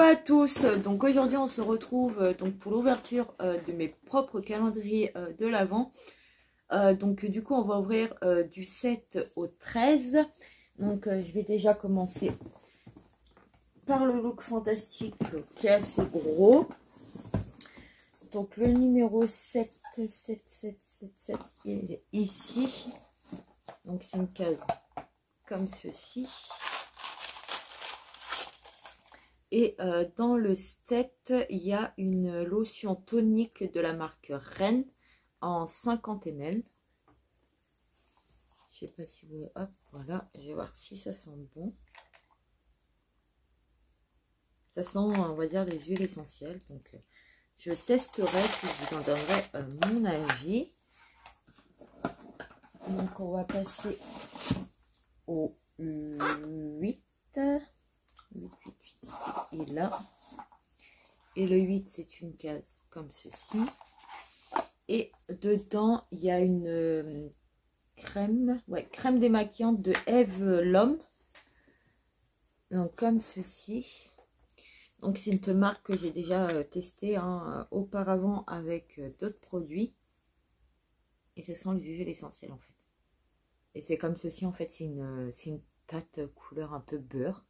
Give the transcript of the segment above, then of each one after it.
à tous, donc aujourd'hui on se retrouve donc pour l'ouverture de mes propres calendriers de l'Avent. Donc du coup on va ouvrir du 7 au 13. Donc je vais déjà commencer par le look fantastique qui est assez gros. Donc le numéro 7, 7, 7, 7, 7, il est ici. Donc c'est une case comme ceci. Et dans le set, il y a une lotion tonique de la marque Rennes en 50 ml. Je sais pas si vous voyez. Hop, voilà. Je vais voir si ça sent bon. Ça sent, on va dire, les huiles essentielles. Donc, je testerai puis je vous en donnerai mon avis. Donc, on va passer au 8. 8, 8, 8, et là. Et le 8, c'est une case comme ceci. Et dedans, il y a une crème, crème démaquillante de Eve L'Homme. Donc comme ceci. Donc c'est une marque que j'ai déjà testée auparavant avec d'autres produits. Et ce sont les huiles essentielles en fait. Et c'est comme ceci en fait, c'est une pâte couleur un peu beurre.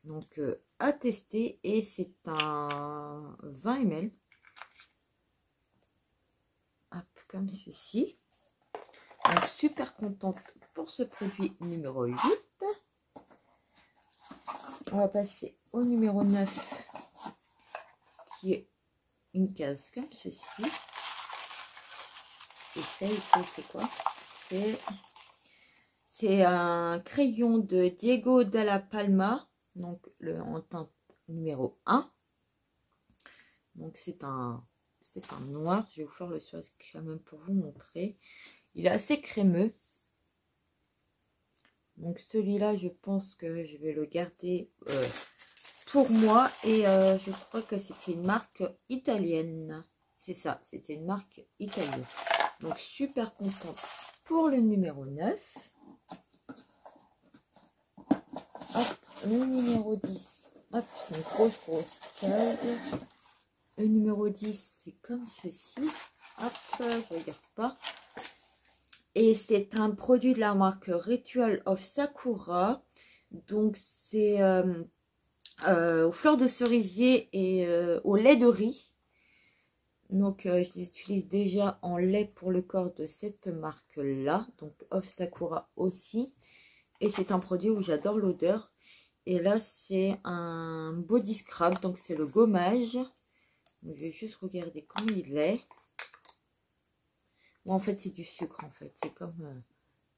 Donc à tester, et c'est un 20 ml. Hop, comme ceci. Donc super contente pour ce produit numéro 8. On va passer au numéro 9 qui est une case comme ceci. Et c'est quoi? C'est un crayon de Diego Dalla Palma, donc en teinte numéro 1. Donc c'est un noir. Je vais vous faire le swatch quand même pour vous montrer. Il est assez crémeux. Donc celui-là, je pense que je vais le garder pour moi. Et je crois que c'était une marque italienne. C'est ça, c'était une marque italienne. Donc super contente pour le numéro 9. Hop, le numéro 10. Hop, c'est une grosse case. Le numéro 10, c'est comme ceci. Hop, je regarde pas. Et c'est un produit de la marque Ritual of Sakura. Donc c'est aux fleurs de cerisier et au lait de riz. Donc je les utilise déjà en lait pour le corps de cette marque là. Donc of Sakura aussi. Et c'est un produit où j'adore l'odeur. Et là c'est un body scrub. Donc c'est le gommage. Donc, je vais juste regarder comment il est. Bon, en fait c'est du sucre en fait.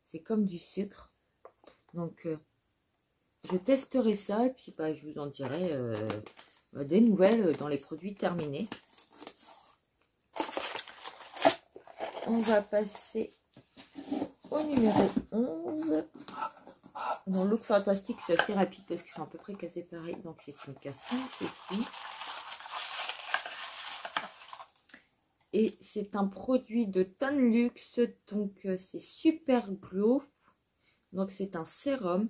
C'est comme du sucre. Donc je testerai ça et puis je vous en dirai des nouvelles dans les produits terminés. On va passer au numéro 11. Dans le look fantastique, c'est assez rapide parce qu'ils sont à peu près cassés pareil. Donc c'est une case comme ceci. Et c'est un produit de Tan Luxe. Donc c'est Super Glow. Donc c'est un sérum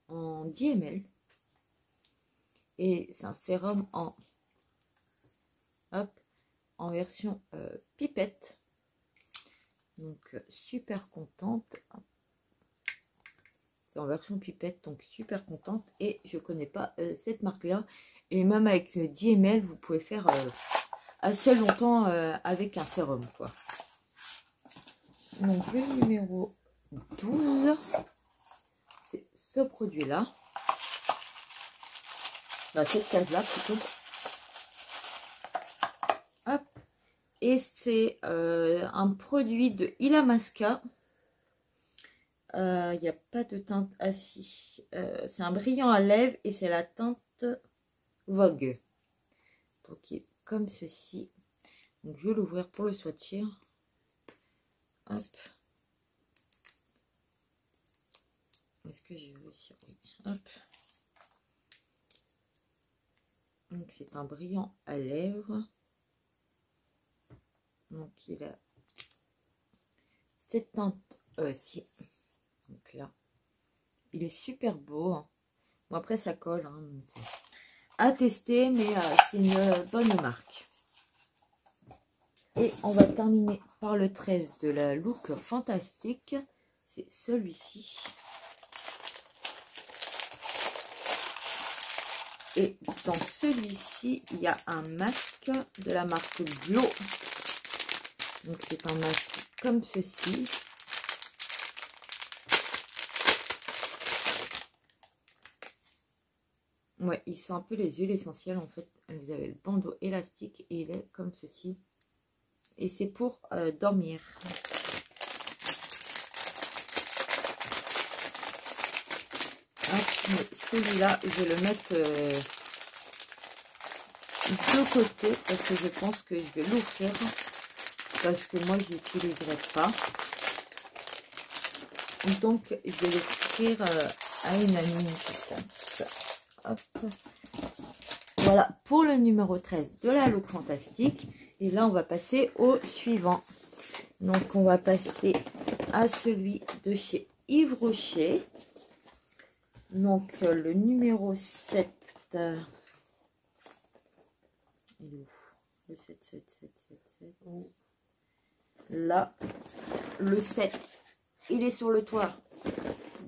en 10 ml. Et c'est un sérum en version pipette. Donc super contente. C'est en version pipette, donc super contente. Et je connais pas cette marque là. Et même avec 10 ml, vous pouvez faire assez longtemps avec un sérum quoi. Donc le numéro 12, c'est ce produit là. Cette case là plutôt. Hop. Et c'est un produit de Illamasqua. Il n'y a pas de teinte assis. C'est un brillant à lèvres et c'est la teinte Vogue. Donc il est comme ceci. Donc je vais l'ouvrir pour le swatcher. Hop. Est-ce que j'ai réussi? Oui. Hop. Donc c'est un brillant à lèvres. Donc il a cette teinte ci. Donc là, il est super beau. Bon après ça colle. à tester, mais c'est une bonne marque. Et on va terminer par le 13 de la Look Fantastique. C'est celui-ci. Et dans celui-ci, il y a un masque de la marque Glow. Donc c'est un masque comme ceci. Ouais, il sent un peu les huiles essentielles en fait. Vous avez le bandeau élastique et il est comme ceci. Et c'est pour dormir. Celui-là, je vais le mettre de côté parce que je pense que je vais l'offrir. Parce que moi, je l'utiliserai pas. Donc, je vais l'offrir à une amie, je pense. Hop. Voilà pour le numéro 13 de la Look Fantastique. Et là, on va passer au suivant. Donc, on va passer à celui de chez Yves Rocher. Donc, le numéro 7. Il est où? Le 7, 7, 7, 7, 7. Là, le 7, il est sur le toit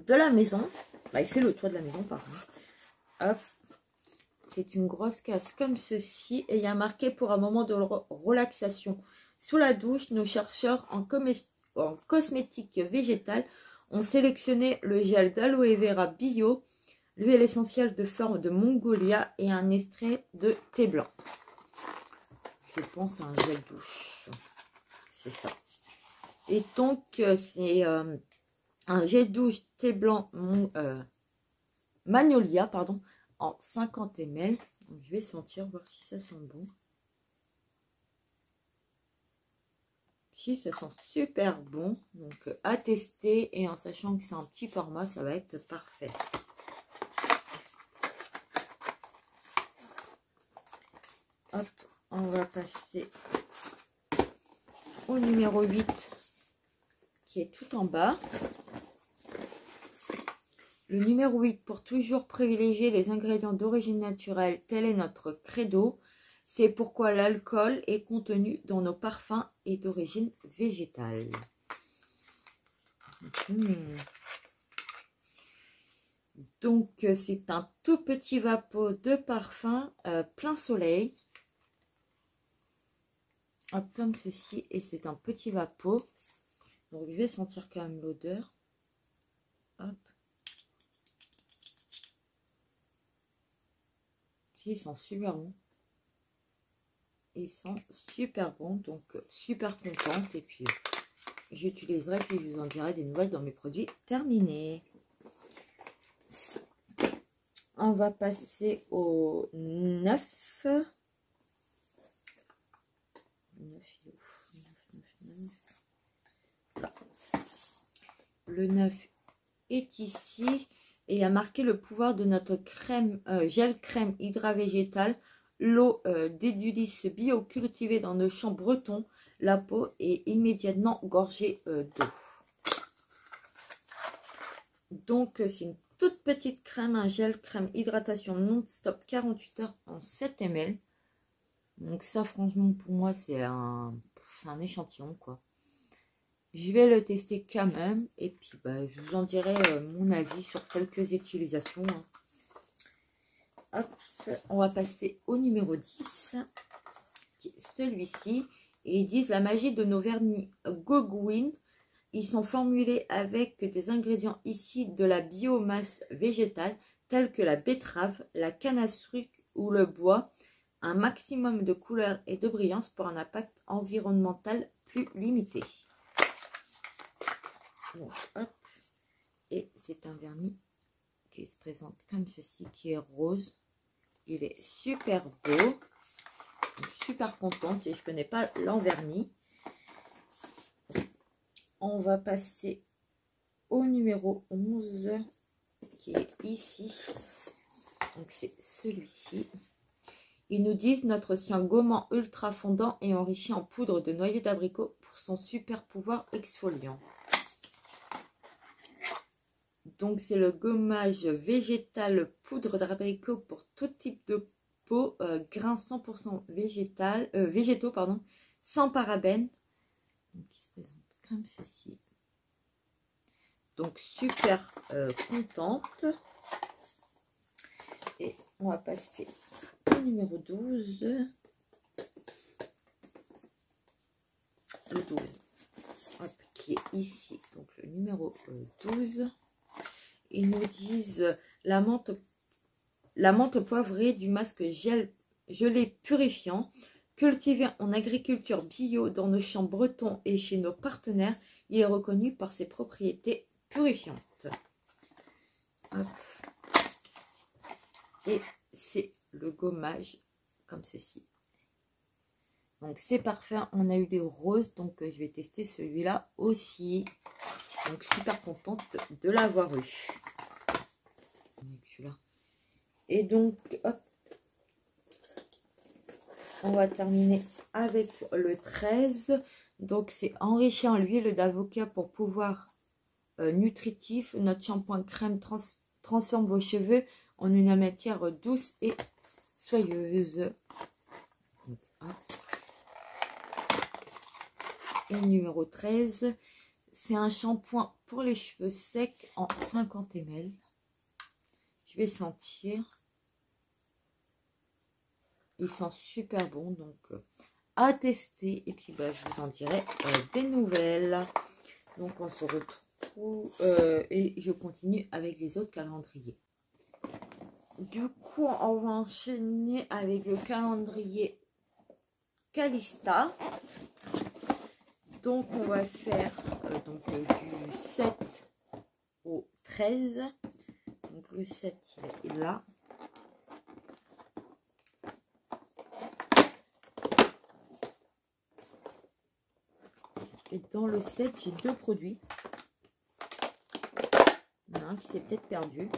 de la maison. Bah, il fait le toit de la maison, par contre. Hop. C'est une grosse casse comme ceci. Et il y a marqué pour un moment de relaxation. Sous la douche, nos chercheurs en cosmétique végétale ont sélectionné le gel d'aloe vera bio, l'huile essentielle de forme de Mongolia et un extrait de thé blanc. Je pense à un gel douche. C'est ça. Et donc, c'est un gel douche thé blanc Magnolia, pardon, en 50 ml. Donc, je vais sentir, voir si ça sent bon. Si, ça sent super bon. Donc, à tester. Et en sachant que c'est un petit format, ça va être parfait. Hop, on va passer au numéro 8 qui est tout en bas. Le numéro 8, pour toujours privilégier les ingrédients d'origine naturelle, tel est notre credo. C'est pourquoi l'alcool est contenu dans nos parfums et d'origine végétale. Donc, c'est un tout petit vapeau de parfum plein soleil. Hop, comme ceci. Et c'est un petit vapeau. Donc, je vais sentir quand même l'odeur. Hop. Il sent super bon. Il sent super bon. Donc, super contente. Et puis, j'utiliserai. Puis, je vous en dirai des nouvelles dans mes produits terminés. On va passer au 9. 9. Là. Le 9 est ici. Et il y a marqué le pouvoir de notre crème, gel crème hydra végétale, l'eau d'édulis bio cultivée dans nos champs bretons. La peau est immédiatement gorgée d'eau. Donc, c'est une toute petite crème, un gel crème hydratation non-stop 48 heures en 7 ml. Donc ça, franchement, pour moi, c'est un échantillon, quoi. Je vais le tester quand même. Et puis, bah, je vous en dirai mon avis sur quelques utilisations. Hop, on va passer au numéro 10. Qui est celui-ci. Et ils disent la magie de nos vernis Gogwin. Ils sont formulés avec des ingrédients issus de la biomasse végétale, tels que la betterave, la canne à sucre ou le bois. Un maximum de couleur et de brillance pour un impact environnemental plus limité. Donc, hop. Et c'est un vernis qui se présente comme ceci, qui est rose. Il est super beau. Je suis super contente et je ne connais pas l'envernis. On va passer au numéro 11 qui est ici. Donc c'est celui-ci. Ils nous disent notre sien gommant ultra fondant et enrichi en poudre de noyau d'abricot pour son super pouvoir exfoliant. Donc c'est le gommage végétal poudre d'abricot pour tout type de peau, grains 100% végétaux, pardon, sans parabènes. Donc, il se présente comme ceci. Donc, super contente. Et on va passer au numéro 12. Le 12. Hop, qui est ici. Donc, le numéro 12. Ils nous disent la menthe poivrée du masque gelé purifiant, cultivé en agriculture bio dans nos champs bretons et chez nos partenaires. Il est reconnu par ses propriétés purifiantes. Hop. Et c'est le gommage comme ceci. Donc c'est parfait. On a eu des roses, donc je vais tester celui-là aussi. Donc super contente de l'avoir eu. Et donc hop, on va terminer avec le 13. Donc c'est enrichi en huile d'avocat pour pouvoir nutritif. Notre shampoing crème transforme vos cheveux en une matière douce et soyeuse. Donc, et numéro 13, c'est un shampoing pour les cheveux secs en 50 ml. Je vais sentir. Il sent super bon, donc à tester. Et puis bah, je vous en dirai des nouvelles. Donc on se retrouve et je continue avec les autres calendriers. Du coup, on va enchaîner avec le calendrier Calista. Donc on va faire du 7 au 13. Donc le 7 il est là. Et dans le 7, j'ai deux produits. Il y en a un qui s'est peut-être perdu.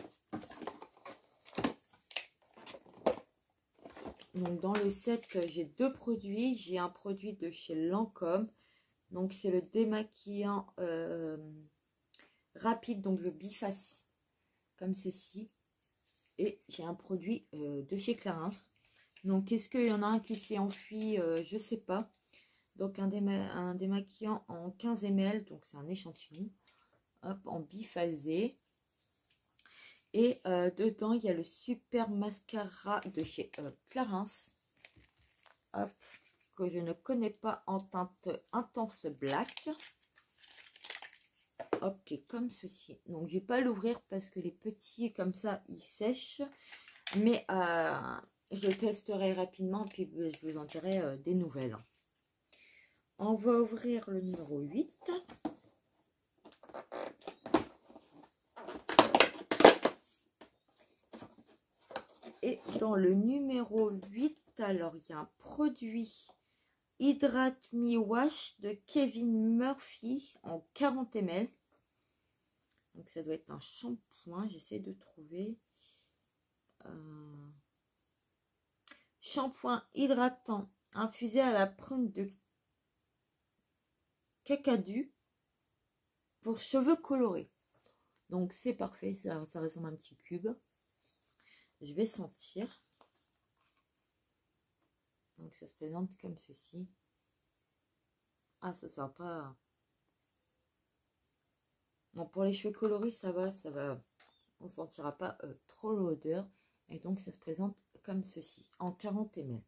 Donc dans le 7, j'ai deux produits. J'ai un produit de chez Lancôme. Donc c'est le démaquillant rapide, donc le biface, comme ceci. Et j'ai un produit de chez Clarins. Donc est-ce qu'il y en a un qui s'est enfui? Je ne sais pas. Donc un démaquillant en 15 ml, donc c'est un échantillon, hop, en biphasé. Et dedans, il y a le super mascara de chez Clarins, hop, que je ne connais pas, en teinte intense black. Hop, qui est comme ceci. Donc je vais pas l'ouvrir parce que les petits comme ça, ils sèchent. Mais je le testerai rapidement, puis je vous en dirai des nouvelles. On va ouvrir le numéro 8. Et dans le numéro 8, alors il y a un produit Hydrate Me Wash de Kevin Murphy en 40 ml. Donc ça doit être un shampoing, j'essaie de trouver. Shampoing hydratant infusé à la prune de cacadu pour cheveux colorés. Donc c'est parfait, ça ressemble à un petit cube. Je vais sentir. Donc ça se présente comme ceci. Ah, ça sent pas. Bon, pour les cheveux colorés, ça va. On ne sentira pas trop l'odeur. Et donc ça se présente comme ceci, en 40 ml.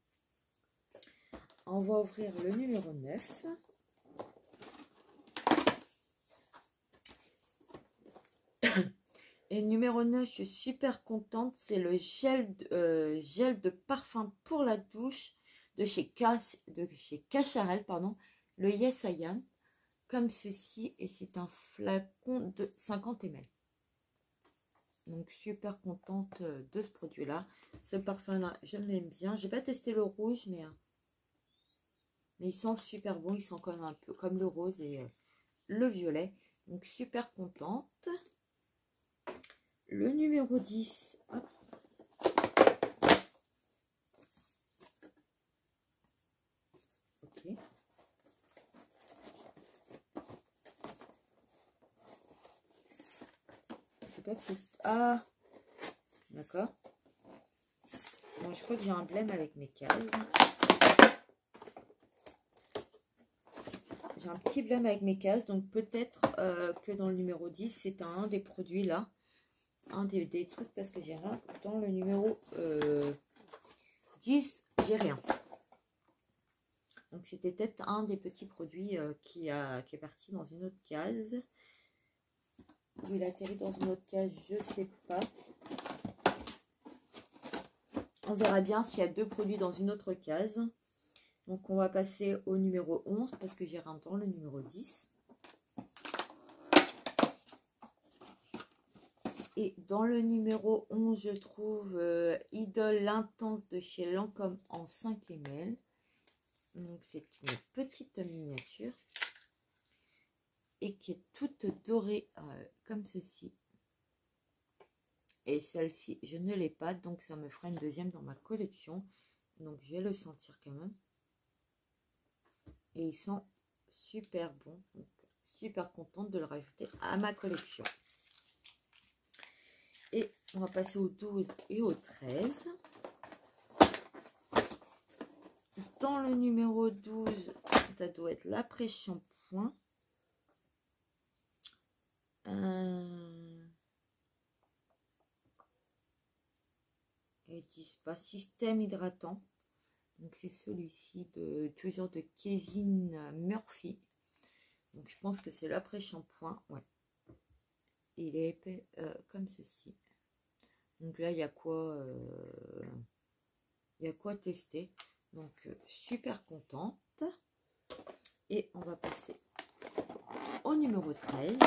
On va ouvrir le numéro 9. Et le numéro 9, je suis super contente. C'est le gel de parfum pour la douche de chez Cacharel, pardon, le Yes I Am, comme ceci. Et c'est un flacon de 50 ml. Donc super contente de ce produit-là. Ce parfum-là, je l'aime bien. J'ai pas testé le rouge, mais il sent super bon. Il sent quand même un peu comme le rose et le violet. Donc super contente. Le numéro 10. Hop. Ok. C'est pas tout. Ah, d'accord. Bon, je crois que j'ai un blême avec mes cases. J'ai un petit blême avec mes cases, donc peut-être que dans le numéro 10, c'est un des produits là. Un des trucs, parce que j'ai rien. Dans le numéro 10, j'ai rien. Donc c'était peut-être un des petits produits qui est parti dans une autre case. Où il atterrit dans une autre case, je sais pas. On verra bien s'il y a deux produits dans une autre case. Donc on va passer au numéro 11 parce que j'ai rien dans le numéro 10. Et dans le numéro 11, je trouve Idole Intense de chez Lancôme en 5 ml. Donc c'est une petite miniature. Et qui est toute dorée comme ceci. Et celle-ci, je ne l'ai pas, donc ça me fera une deuxième dans ma collection. Donc je vais le sentir quand même. Et il sent super bon. Donc super contente de le rajouter à ma collection. Et on va passer au 12 et au 13. Dans le numéro 12, ça doit être l'après-shampoing. Ils disent pas système hydratant. Donc c'est celui-ci de toujours de Kevin Murphy. Donc je pense que c'est l'après-shampoing. Ouais. Il est épais comme ceci. Donc là il y a quoi tester. Donc super contente. Et on va passer au numéro 13.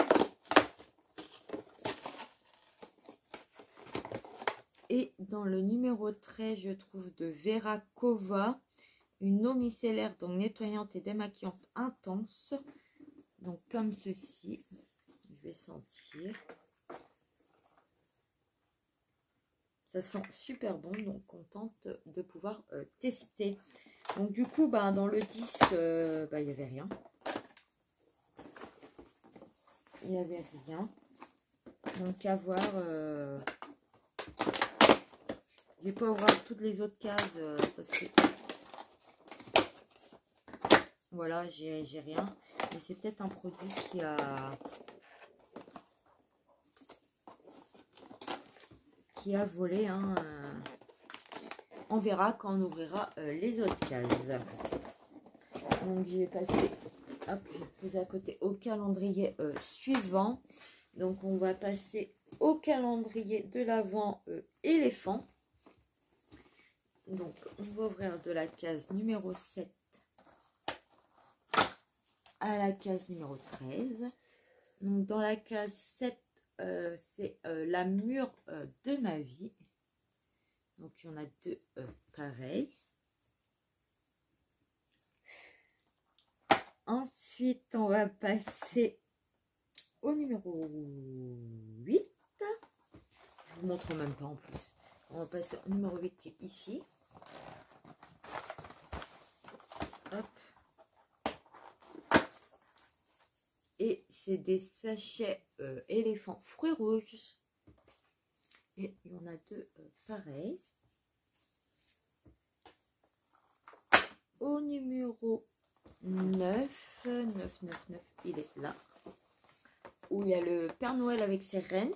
Et dans le numéro 13, je trouve de Vera Kova une eau micellaire, donc nettoyante et démaquillante intense. Donc comme ceci, je vais sentir. Ça sent super bon, donc contente de pouvoir tester. Donc du coup, dans le 10, il n'y avait rien. Il n'y avait rien. Donc à voir... je vais pas ouvrir toutes les autres cases parce que... Voilà, j'ai rien. Mais c'est peut-être un produit qui a volé. Hein. On verra quand on ouvrira les autres cases. Donc je vais passer, hop, je vais poser à côté au calendrier suivant. Donc on va passer au calendrier de l'Avent éléphant. Donc on va ouvrir de la case numéro 7 à la case numéro 13. Donc dans la case 7, c'est la mûre de ma vie. Donc il y en a deux pareils. Ensuite, on va passer au numéro 8. Je vous montre même pas en plus. On va passer au numéro 8 qui est ici. Hop. Et c'est des sachets éléphants fruits rouges. Et il y en a deux pareils. Au numéro 9, il est là. Où il y a le Père Noël avec ses rennes.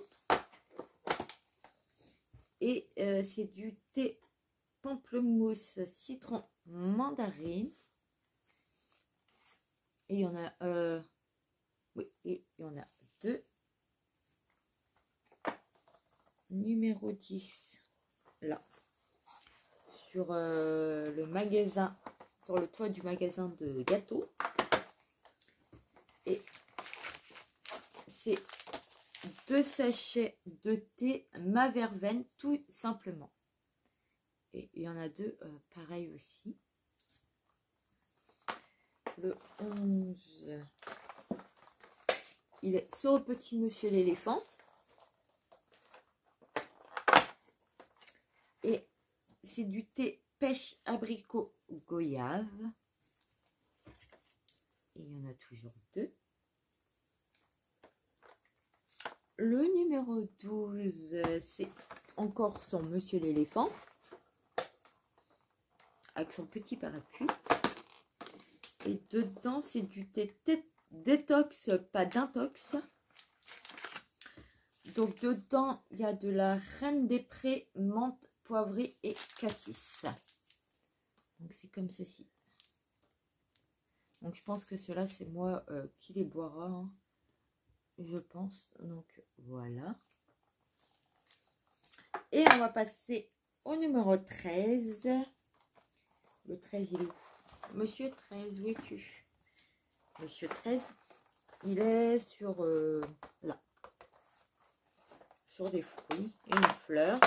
Et c'est du thé pamplemousse citron mandarine. Et il y en a... oui, et il y en a deux. Numéro 10, là. Sur le magasin, sur le toit du magasin de gâteaux. Et c'est 2 sachets de thé ma verveine, tout simplement. Et il y en a deux pareil aussi. Le 11, il est sur le petit monsieur l'éléphant. Et c'est du thé pêche abricot goyave. Et il y en a toujours deux. Le numéro 12, c'est encore son monsieur l'éléphant. avec son petit parapluie. Et dedans, c'est du thé détox, pas d'intox. Donc, dedans, il y a de la reine des prés, menthe, poivrée et cassis. Donc, c'est comme ceci. Donc, je pense que cela, c'est moi qui les boira, hein, je pense. Donc, voilà. Et on va passer au numéro 13. Le 13, il est où? Monsieur 13, où es-tu? Monsieur 13, il est sur là. Sur des fruits et une fleur.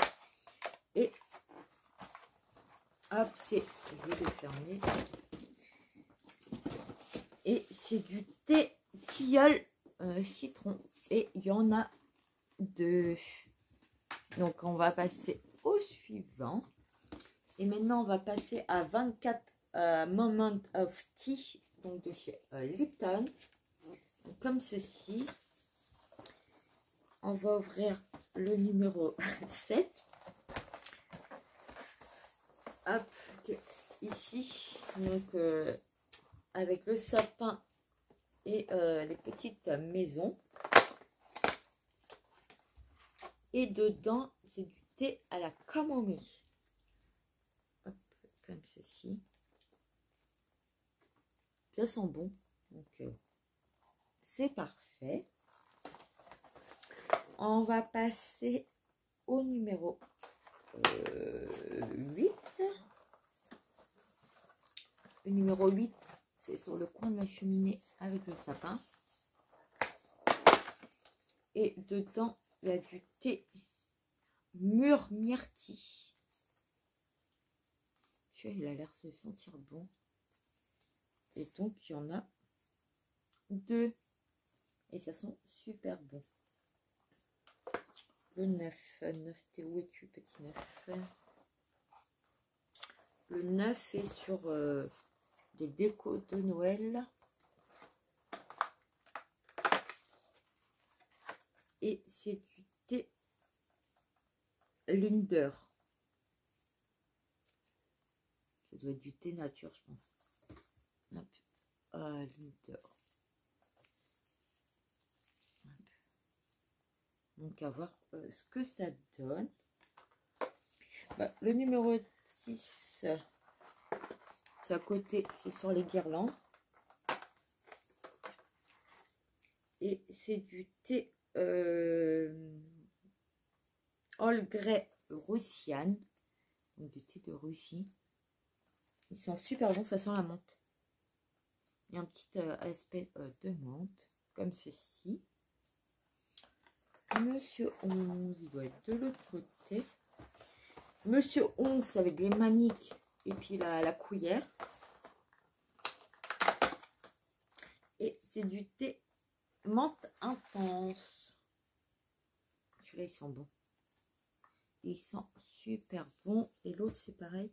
Et hop, c'est... Je vais le fermer. Et c'est du thé tilleul citron. Et il y en a 2. Donc, on va passer au suivant. Et maintenant, on va passer à 24 Moment of Tea, donc de chez Lipton. Donc, comme ceci. On va ouvrir le numéro 7. Hop, ici. Donc, avec le sapin et les petites maisons. Et dedans, c'est du thé à la camomille. Hop, comme ceci. Ça sent bon. Donc, c'est parfait. On va passer au numéro 8. Le numéro 8, c'est sur le coin de la cheminée avec le sapin. Et dedans, il y a du thé myrtille. Il a l'air de se sentir bon. Et donc, il y en a 2. Et ça sent super bon. Le 9. 9, t'es où es-tu, petit 9? Le 9 est sur des décos de Noël. Et c'est du thé Linder. Ça doit être du thé nature, je pense. Hop. Linder. Hop. Donc, à voir ce que ça donne. Bah, le numéro 6, c'est à côté, c'est sur les guirlandes. Et c'est du thé All Grey Russian. Donc, du thé de Russie. Ils sont super bons, ça sent la menthe. Il y a un petit aspect de menthe, comme ceci. Monsieur 11, il doit être de l'autre côté. Monsieur 11 avec les maniques et puis la cuillère. Et c'est du thé menthe intense. Celui-là, il sent bon. Il sent super bon. Et l'autre, c'est pareil.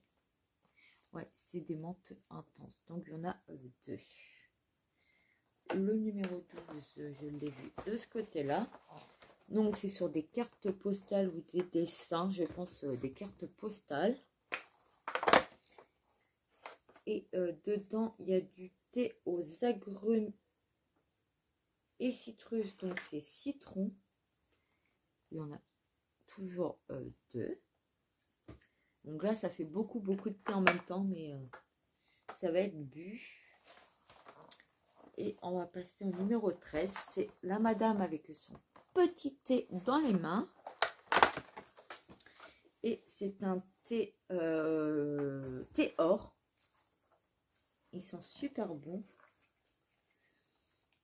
Ouais, c'est des menthes intenses. Donc, il y en a 2. Le numéro 12, je l'ai vu de ce côté-là. Donc, c'est sur des cartes postales ou des dessins. Je pense des cartes postales. Et dedans, il y a du thé aux agrumes et citrus. Donc, c'est citron. Il y en a toujours 2. Donc là, ça fait beaucoup de thé en même temps. Mais ça va être bu. Et on va passer au numéro 13. C'est la madame avec son petit thé dans les mains. Et c'est un thé, thé or. Ils sont super bons.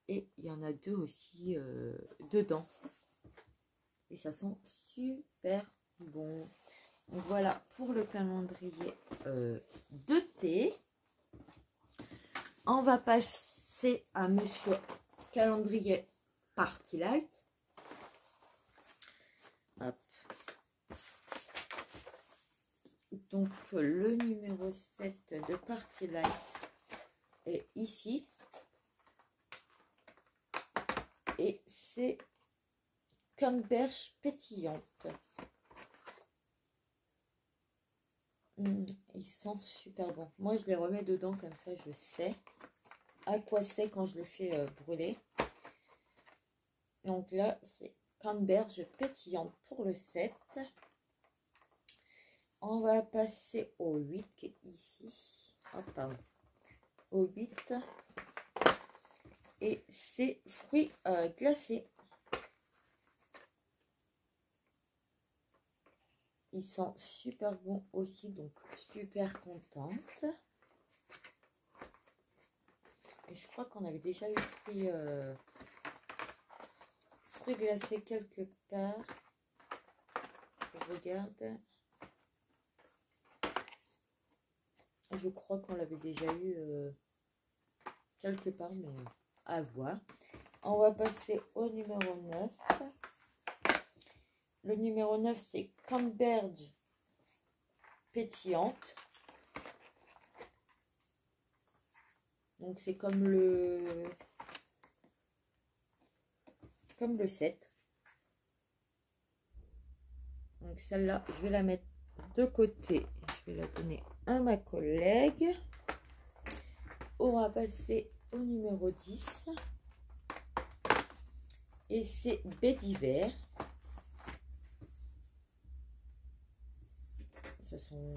Et il y en a 2 aussi dedans. Et ça sent super bon. Donc voilà pour le calendrier de thé. On va passer à monsieur calendrier Party Light. Hop. Donc le numéro 7 de Party Light est ici. Et c'est canneberge pétillante. Ils sentent super bon. Moi, je les remets dedans comme ça, je sais à quoi c'est quand je les fais brûler. Donc là, c'est canneberge pétillante pour le 7. On va passer au 8 qui est ici. Oh, pardon. Au 8. Et c'est fruits glacés. Ils sont super bons aussi, donc super contente. Et je crois qu'on avait déjà eu fruits glacés quelque part. Je regarde. Je crois qu'on l'avait déjà eu quelque part, mais à voir. On va passer au numéro 9. Le numéro 9, c'est canneberge pétillante. Donc c'est comme le 7. Donc celle-là, je vais la mettre de côté. Je vais la donner à ma collègue. On va passer au numéro 10. Et c'est baie d'hiver. Ça sent...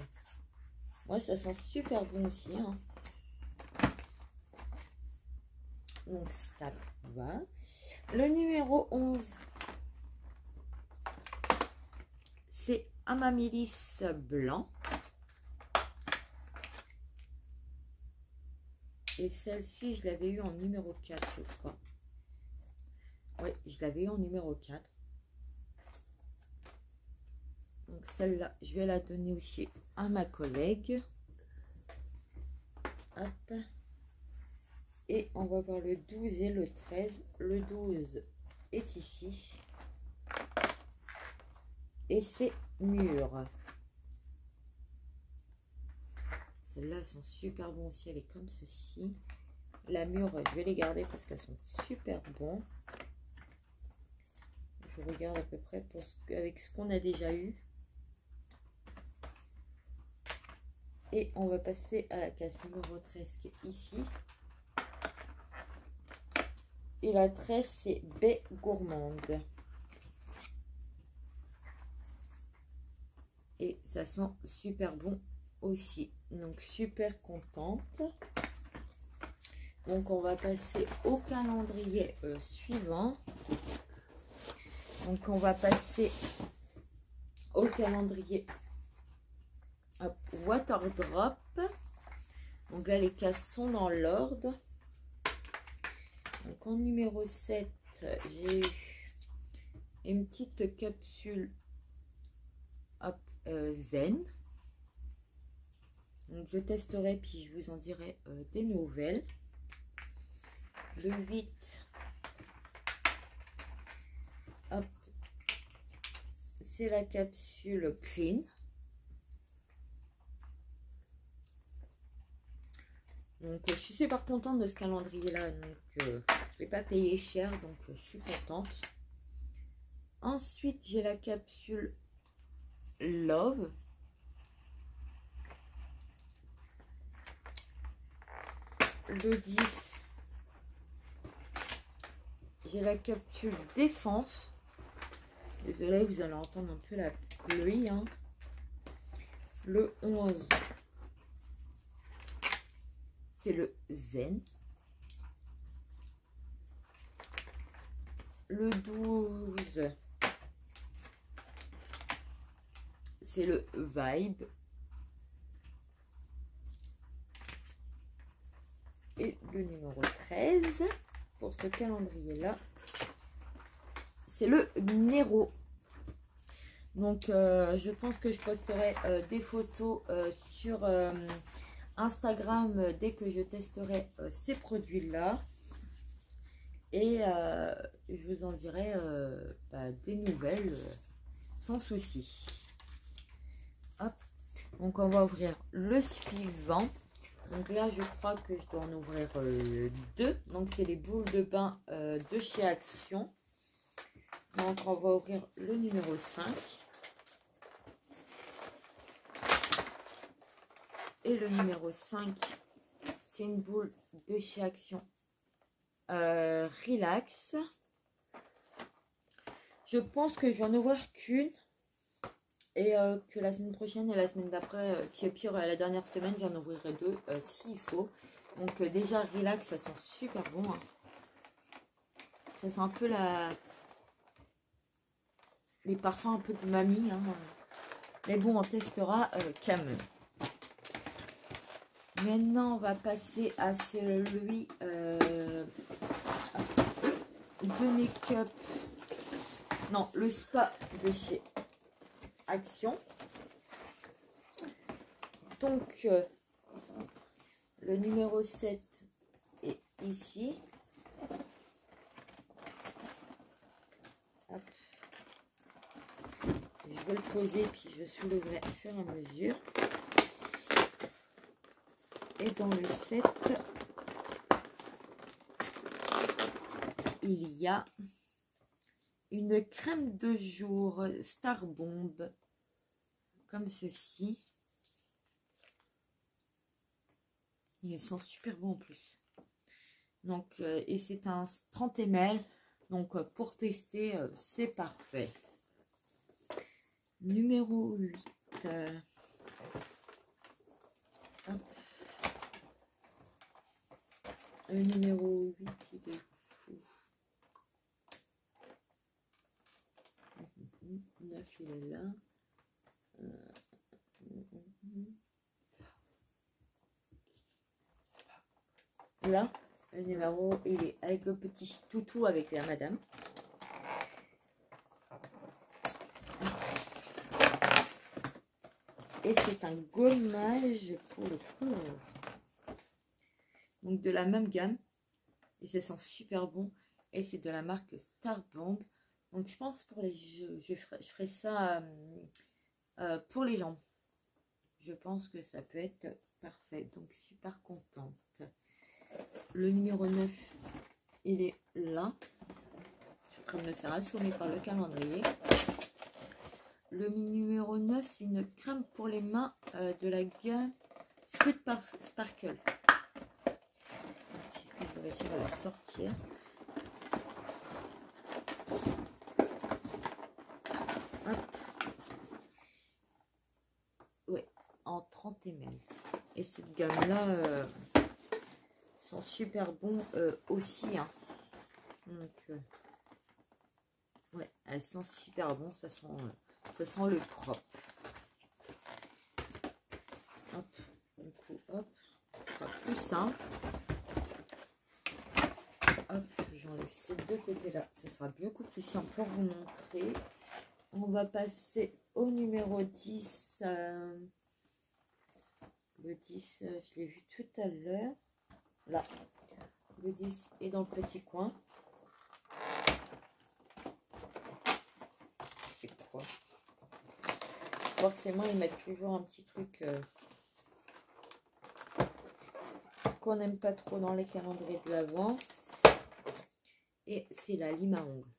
Ouais, ça sent super bon aussi. Hein. Donc ça va. Le numéro 11. C'est Amaryllis blanc. Et celle-ci, je l'avais eu en numéro 4, je crois. Oui, je l'avais eu en numéro 4. Donc celle-là, je vais la donner aussi à ma collègue. Hop. Et on va voir le 12 et le 13. Le 12 est ici. Et c'est mûr. Celles-là, elles sont super bonnes aussi. Elle est comme ceci. La mûre, je vais les garder parce qu'elles sont super bonnes. Je regarde à peu près pour avec ce qu'on a déjà eu. Et on va passer à la case numéro 13 qui est ici. Et la 13, c'est baie gourmande. Et ça sent super bon aussi. Donc super contente. Donc on va passer au calendrier suivant. Donc on va passer au calendrier Water Drop. Donc là les cases sont dans l'ordre. Donc en numéro 7, j'ai eu une petite capsule zen. Donc je testerai puis je vous en dirai des nouvelles. Le 8, c'est la capsule clean. Donc je suis super contente de ce calendrier là, donc je ne vais pas payer cher, donc je suis contente. Ensuite j'ai la capsule Love. Le 10, j'ai la capsule Défense. Désolée, vous allez entendre un peu la pluie. Hein. Le 11, c'est le Zen. Le 12, c'est le Vibe. Et le numéro 13, pour ce calendrier-là, c'est le Nero. Donc, je pense que je posterai des photos sur Instagram dès que je testerai ces produits-là. Et je vous en dirai des nouvelles sans souci. Hop. Donc, on va ouvrir le suivant. Donc là, je crois que je dois en ouvrir 2. Donc, c'est les boules de bain de chez Action. Donc, on va ouvrir le numéro 5. Et le numéro 5, c'est une boule de chez Action Relax. Je pense que je vais en avoir qu'une. Et que la semaine prochaine et la semaine d'après, puis pire la dernière semaine, j'en ouvrirai 2 s'il faut. Donc déjà Relax, ça sent super bon. Hein. Ça sent un peu les parfums un peu de mamie. Hein. Mais bon, on testera quand même. Maintenant, on va passer à celui de make-up. Non, le spa de chez Action. Donc, le numéro 7 est ici. Hop. Je vais le poser, puis je soulèverai au fur et à mesure. Et dans le 7, il y a une crème de jour Star Bomb, comme ceci. Et elles sont super bon en plus. Donc, et c'est un 30 ml. Donc, pour tester, c'est parfait. Numéro 8. Hop. Le numéro 8, il est fou. 9, il est là. Là, le numéro, il est avec le petit toutou avec la madame. Et c'est un gommage pour le corps. Donc de la même gamme. Et ça sent super bon. Et c'est de la marque Star Bomb. Donc je pense pour les jeux, je ferai ça pour les jambes. Je pense que ça peut être parfait. Donc super contente. Le numéro 9, il est là. Je suis en train de me faire assommer par le calendrier. Le numéro 9, c'est une crème pour les mains de la gamme Squid Sparkle. Je vais réussir à la sortir. Hop. Ouais, en 30 ml. Et cette gamme-là sont super bons aussi. Hein. Donc, ouais, elles sont super bons. Ça sent le propre. Hop, du coup, hop, ce sera plus simple. Hop, j'enlève ces deux côtés-là. Ce sera beaucoup plus simple pour vous montrer. On va passer au numéro 10. Le 10, je l'ai vu tout à l'heure. Là, le 10 est dans le petit coin. C'est quoi? Forcément, ils mettent toujours un petit truc qu'on n'aime pas trop dans les calendriers de l'Avent. Et c'est la lime à ongles.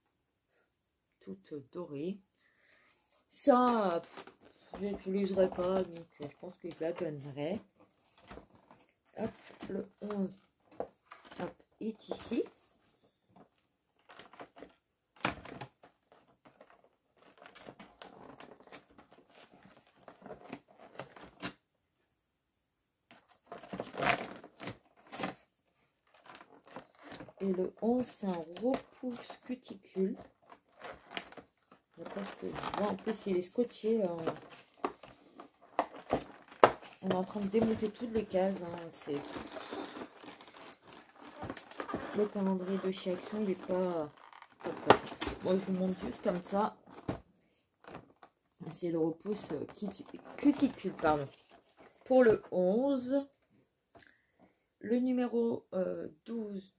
Toute dorée. Ça, je n'utiliserai pas, donc je pense que je la donnerai. Hop, le 11 hop, est ici. Et le 11, c'est un repousse cuticule. Parce que en plus, il est scotché. On est en train de démonter toutes les cases. Hein. C'est le calendrier de chez Action, il n'est pas top. Moi, je vous montre juste comme ça. C'est le repousse cuticule, pardon. Pour le 11. Le numéro 12,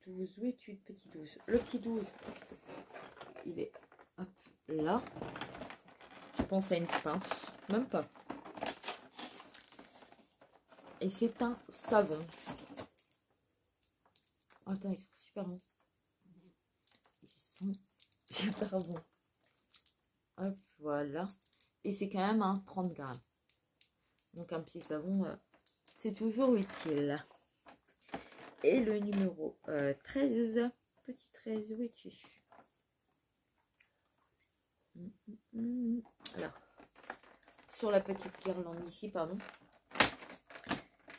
où es-tu, petit 12? Le petit 12, il est hop, là. Je pense à une pince, même pas. Et c'est un savon. Oh, attends, ils sont super bons. Ils sont super bons. Hop, voilà. Et c'est quand même un 30 grammes. Donc un petit savon c'est toujours utile. Et le numéro 13, petit 13, où es-tu? Alors, sur la petite guirlande ici, pardon.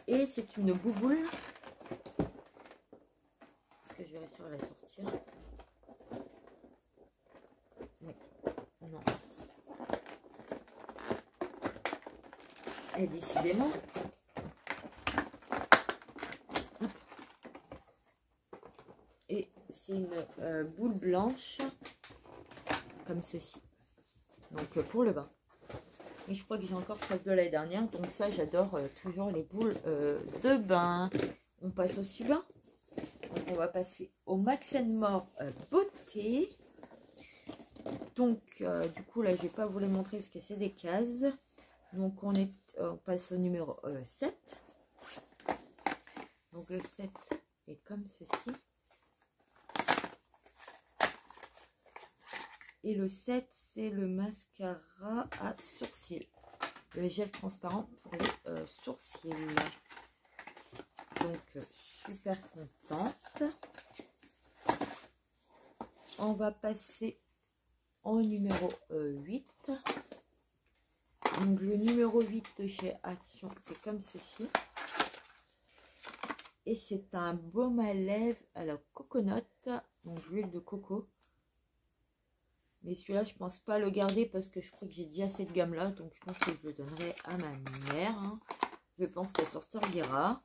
Et c'est une bouboule. Est-ce que je vais réussir à la sortir? Oui, non. Et décidément. Et c'est une boule blanche, comme ceci. Donc pour le bain. Et je crois que j'ai encore presque de l'année dernière. Donc ça, j'adore toujours les boules de bain. On passe au suivant. Donc on va passer au Max More Beauté. Donc du coup là, je vais pas vous les montrer parce que c'est des cases. Donc on passe au numéro 7. Donc le 7 est comme ceci. Et le 7, c'est le mascara à sourcils. Le gel transparent pour les sourcils. Donc, super contente. On va passer au numéro 8. Donc, le numéro 8 de chez Action, c'est comme ceci. Et c'est un baume à lèvres à la coconut. Donc, l'huile de coco. Mais celui-là, je pense pas le garder parce que je crois que j'ai déjà cette gamme-là. Donc, je pense que je le donnerai à ma mère. Hein. Je pense qu'elle s'en servira.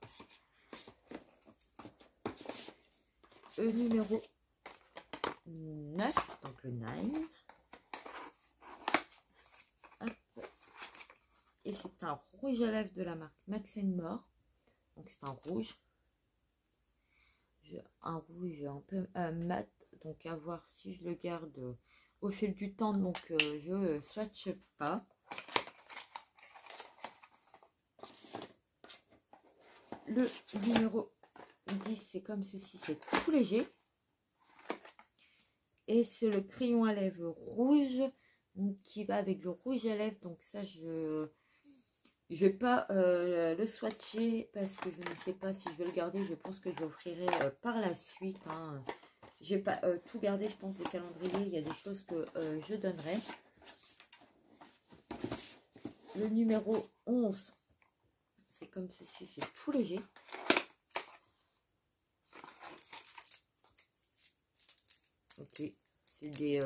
Le numéro 9, donc le 9. Hop. Et c'est un rouge à lèvres de la marque Max More. Donc, c'est un rouge. Un rouge un peu mat. Donc, à voir si je le garde au fil du temps, donc je ne swatche pas. Le numéro 10, c'est comme ceci, c'est tout léger. Et c'est le crayon à lèvres rouge, donc, qui va avec le rouge à lèvres. Donc ça, je vais pas le swatcher parce que je ne sais pas si je vais le garder. Je pense que je l'offrirai par la suite. Hein. Je n'ai pas tout gardé, je pense, des calendriers. Il y a des choses que je donnerai. Le numéro 11, c'est comme ceci, c'est tout léger. Ok, c'est des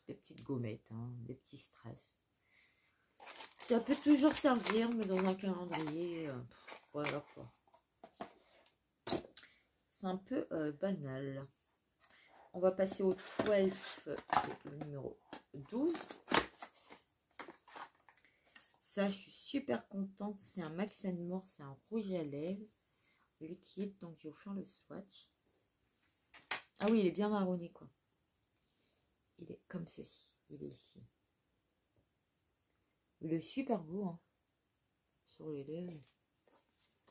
petites gommettes, hein, des petits stress. Ça peut toujours servir, mais dans un calendrier, voilà quoi. C'est un peu banal. On va passer au 12, le numéro 12. Ça, je suis super contente. C'est un Max More, c'est un rouge à lèvres liquide. Donc, je vais vous faire le swatch. Ah oui, il est bien marronné, quoi. Il est comme ceci. Il est ici. Il est super beau, hein, sur les lèvres.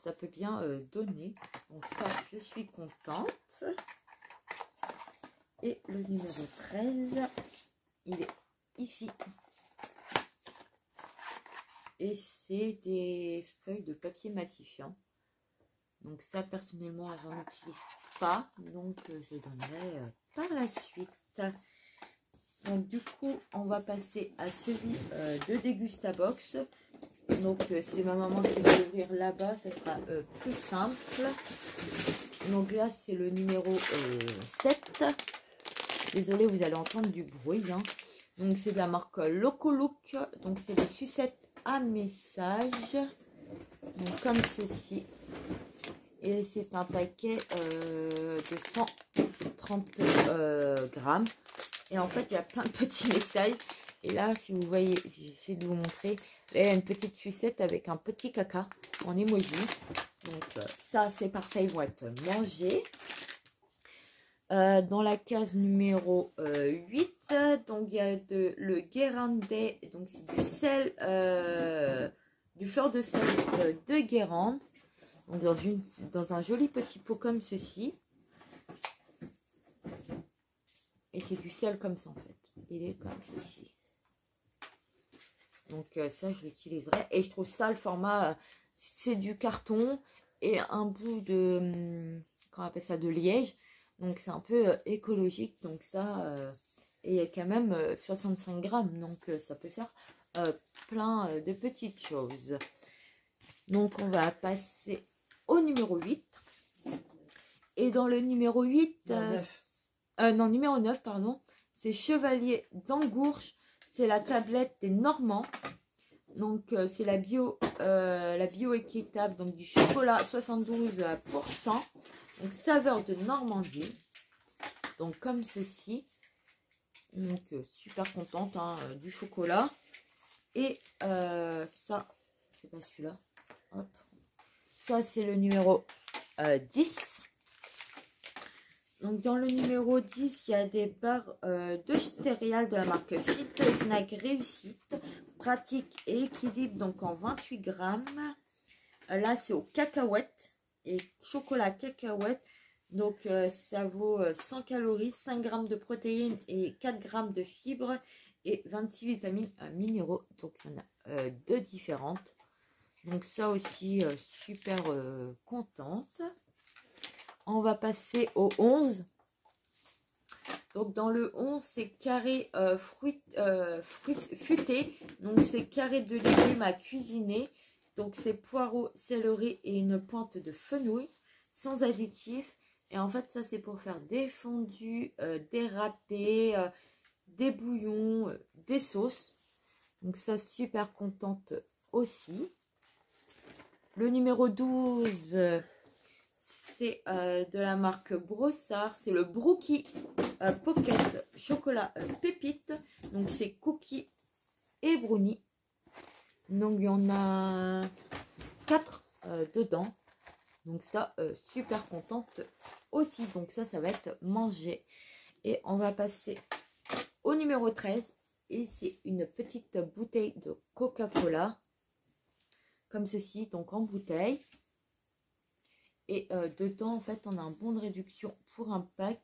Ça peut bien donner. Donc, ça, je suis contente. Et le numéro 13, il est ici. Et c'est des feuilles de papier matifiant. Donc ça, personnellement, j'en utilise pas. Donc je donnerai par la suite. Donc du coup, on va passer à celui de Degustabox. Donc c'est ma maman qui va l'ouvrir là-bas. Ça sera plus simple. Donc là, c'est le numéro 7. Désolée, vous allez entendre du bruit. Hein. Donc c'est de la marque Locolook. Donc c'est des sucettes à message, donc comme ceci, et c'est un paquet de 130 grammes, et en fait il y a plein de petits messages. Et là, si vous voyez, j'essaie de vous montrer, là, il y a une petite sucette avec un petit caca en emoji. Donc ça, c'est parfait, ils vont être mangés. Dans la case numéro 8, donc il y a le Guérande, donc c'est du sel, du fleur de sel de Guérande, donc dans un joli petit pot comme ceci. Et c'est du sel comme ça en fait. Il est comme ceci. Donc ça, je l'utiliserai. Et je trouve ça, le format, c'est du carton et un bout de, comment on appelle ça, de liège. Donc c'est un peu écologique. Donc ça, et il y a quand même 65 grammes. Donc ça peut faire plein de petites choses. Donc on va passer au numéro 8. Et dans le numéro 8, non, numéro 9, pardon, c'est Chevalier d'Angourche. C'est la tablette des Normands. Donc c'est la bio équitable, donc du chocolat 72%. Donc saveur de Normandie. Donc comme ceci. Donc super contente hein, du chocolat. Et ça, c'est pas celui-là. Hop. Ça c'est le numéro 10. Donc dans le numéro 10, il y a des barres de céréales de la marque Fit Snack Réussite. Pratique et équilibre, donc en 28 grammes. Là, c'est aux cacahuètes et chocolat cacahuète. Donc, ça vaut 100 calories, 5 grammes de protéines et 4 grammes de fibres et 26 vitamines minéraux. Donc, il y en a deux différentes. Donc, ça aussi, super contente. On va passer au 11. Donc dans le 11, c'est carré futé. Donc c'est carré de légumes à cuisiner. Donc c'est poireaux, céleri et une pointe de fenouil sans additifs. Et en fait ça c'est pour faire des fondus, des râpés, des bouillons, des sauces. Donc ça super contente aussi. Le numéro 12... c'est de la marque Brossard. C'est le Brookie Pocket Chocolat Pépite. Donc, c'est cookies et brownie. Donc, il y en a 4 dedans. Donc, ça, super contente aussi. Donc, ça va être mangé. Et on va passer au numéro 13. Et c'est une petite bouteille de Coca-Cola. Comme ceci, donc en bouteille. Et dedans, en fait, on a un bon de réduction pour un pack.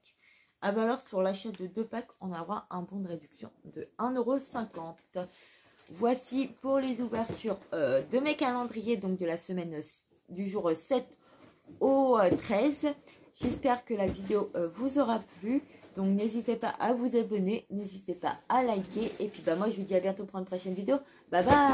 À valeur sur l'achat de 2 packs, on aura un bon de réduction de 1,50 €. Voici pour les ouvertures de mes calendriers, donc de la semaine du jour 7 au 13. J'espère que la vidéo vous aura plu. Donc n'hésitez pas à vous abonner, n'hésitez pas à liker. Et puis bah moi je vous dis à bientôt pour une prochaine vidéo. Bye bye!